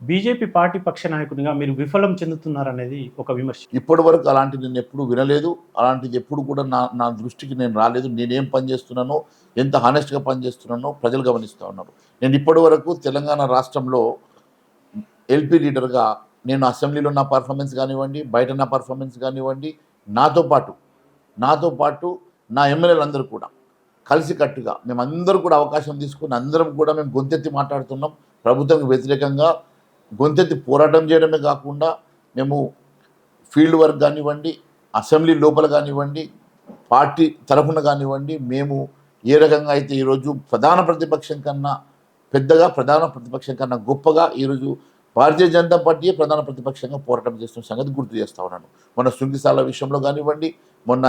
BJP party పక్ష నాయకునిగా మీరు విఫలం చెందుతున్నారనేది ఒక విమర్శ. ఇప్పటి వరకు అలాంటిది నేను ఎప్పుడు వినలేదు. అలాంటిది ఎప్పుడు కూడా నా దృష్టికి నేను రాలేదు. నేనేం పని చేస్తున్నానో, ఎంత హానెస్ట్‌గా పనిచేస్తున్నానో ప్రజలు గమనిస్తూ ఉన్నారు. నేను ఇప్పటి వరకు తెలంగాణ రాష్ట్రంలో ఎల్పీ లీడర్‌గా నేను అసెంబ్లీలో నా పర్ఫార్మెన్స్ కానివ్వండి, బయట నా పర్ఫార్మెన్స్ కానివ్వండి, నాతో పాటు నా ఎమ్మెల్యేలందరూ కూడా కలిసికట్టుగా మేమందరూ కూడా అవకాశం తీసుకుని అందరం కూడా మేము గొంతెత్తి మాట్లాడుతున్నాం. ప్రభుత్వానికి వ్యతిరేకంగా గొంతెత్తి పోరాటం చేయడమే కాకుండా మేము ఫీల్డ్ వర్క్ కానివ్వండి, అసెంబ్లీ లోపల కానివ్వండి, పార్టీ తరఫున కానివ్వండి, మేము ఏ రకంగా అయితే ఈరోజు ప్రధాన ప్రతిపక్షం కన్నా గొప్పగా ఈరోజు భారతీయ జనతా పార్టీయే ప్రధాన ప్రతిపక్షంగా పోరాటం చేస్తున్న సంగతి గుర్తు చేస్తూ ఉన్నాను. మొన్న శృంగిశాల విషయంలో కానివ్వండి, మొన్న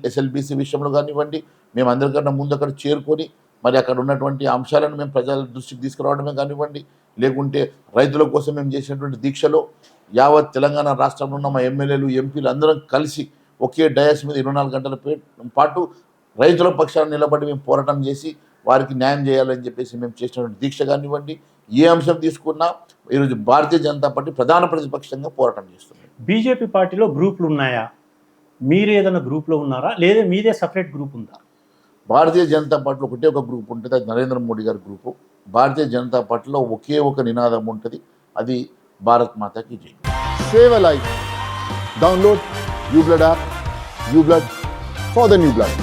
ఎస్ఎల్బీసీ విషయంలో కానివ్వండి, మేము అందరికన్నా ముందు అక్కడ చేరుకొని మరి అక్కడ ఉన్నటువంటి అంశాలను మేము ప్రజల దృష్టికి తీసుకురావడమే కానివ్వండి, లేకుంటే రైతుల కోసం మేము చేసినటువంటి దీక్షలో యావత్ తెలంగాణ రాష్ట్రంలో ఉన్న మా ఎమ్మెల్యేలు, ఎంపీలు అందరం కలిసి ఒకే డయాస్ మీద 24 గంటల పాటు రైతుల పక్షాన నిలబడి మేము పోరాటం చేసి వారికి న్యాయం చేయాలని చెప్పేసి మేము చేసినటువంటి దీక్ష కానివ్వండి, ఏ అంశం తీసుకున్నా ఈరోజు భారతీయ జనతా పార్టీ ప్రధాన ప్రతిపక్షంగా పోరాటం చేస్తుంది. బీజేపీ పార్టీలో గ్రూపులు ఉన్నాయా? మీరు ఏదైనా గ్రూప్లో ఉన్నారా, లేదా మీదే సపరేట్ గ్రూప్ ఉందా? భారతీయ జనతా పార్టీలో ఒకటే ఒక గ్రూప్ ఉంటుంది, అది నరేంద్ర మోడీ గారి గ్రూపు. భారతీయ జనతా పార్టీలో ఒకే ఒక నినాదం ఉంటుంది, అది భారత్ మాతాకి జై. Save a life. Download uBlood app. uBlood for the new blood.